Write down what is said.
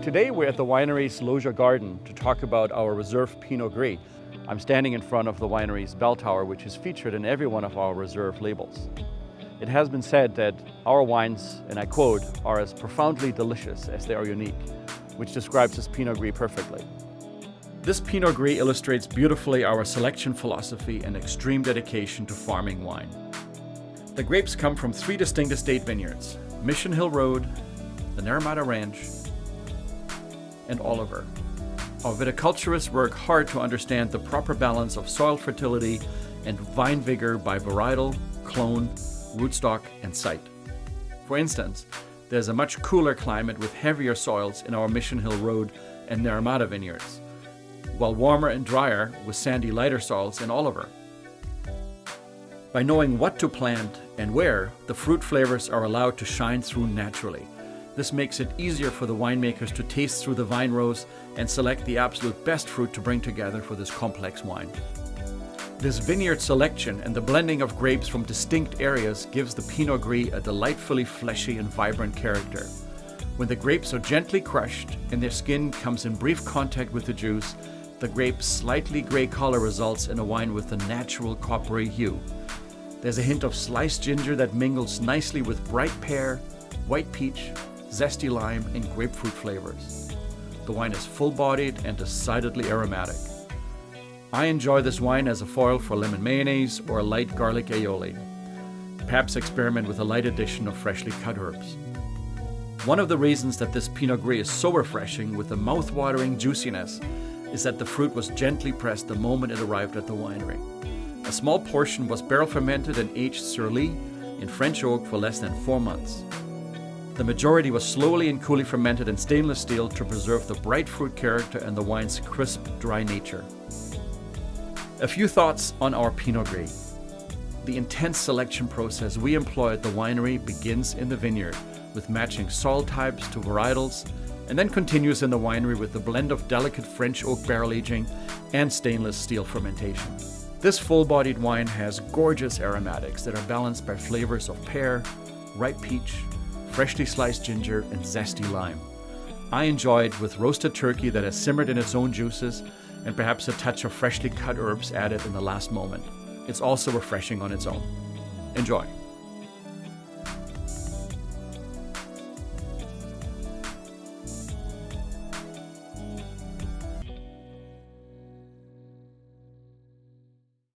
Today we're at the winery's Loggia Garden to talk about our reserve Pinot Gris. I'm standing in front of the winery's bell tower, which is featured in every one of our reserve labels. It has been said that our wines, and I quote, are as profoundly delicious as they are unique, which describes this Pinot Gris perfectly. This Pinot Gris illustrates beautifully our selection philosophy and extreme dedication to farming wine. The grapes come from three distinct estate vineyards: Mission Hill Road, the Naramata Ranch, and Oliver. Our viticulturists work hard to understand the proper balance of soil fertility and vine vigor by varietal, clone, rootstock, and site. For instance, there's a much cooler climate with heavier soils in our Mission Hill Road and Naramata vineyards, while warmer and drier with sandy, lighter soils in Oliver. By knowing what to plant and where, the fruit flavors are allowed to shine through naturally. This makes it easier for the winemakers to taste through the vine rows and select the absolute best fruit to bring together for this complex wine. This vineyard selection and the blending of grapes from distinct areas gives the Pinot Gris a delightfully fleshy and vibrant character. When the grapes are gently crushed and their skin comes in brief contact with the juice, the grape's slightly gray color results in a wine with a natural coppery hue. There's a hint of sliced ginger that mingles nicely with bright pear, white peach, zesty lime, and grapefruit flavors. The wine is full-bodied and decidedly aromatic. I enjoy this wine as a foil for lemon mayonnaise or a light garlic aioli. Perhaps experiment with a light addition of freshly cut herbs. One of the reasons that this Pinot Gris is so refreshing with a mouth-watering juiciness is that the fruit was gently pressed the moment it arrived at the winery. A small portion was barrel fermented and aged sur lie in French oak for less than 4 months. The majority was slowly and coolly fermented in stainless steel to preserve the bright fruit character and the wine's crisp, dry nature. A few thoughts on our Pinot Gris. The intense selection process we employ at the winery begins in the vineyard with matching soil types to varietals, and then continues in the winery with the blend of delicate French oak barrel aging and stainless steel fermentation. This full-bodied wine has gorgeous aromatics that are balanced by flavors of pear, ripe peach, freshly sliced ginger, and zesty lime. I enjoy it with roasted turkey that has simmered in its own juices and perhaps a touch of freshly cut herbs added in the last moment. It's also refreshing on its own. Enjoy.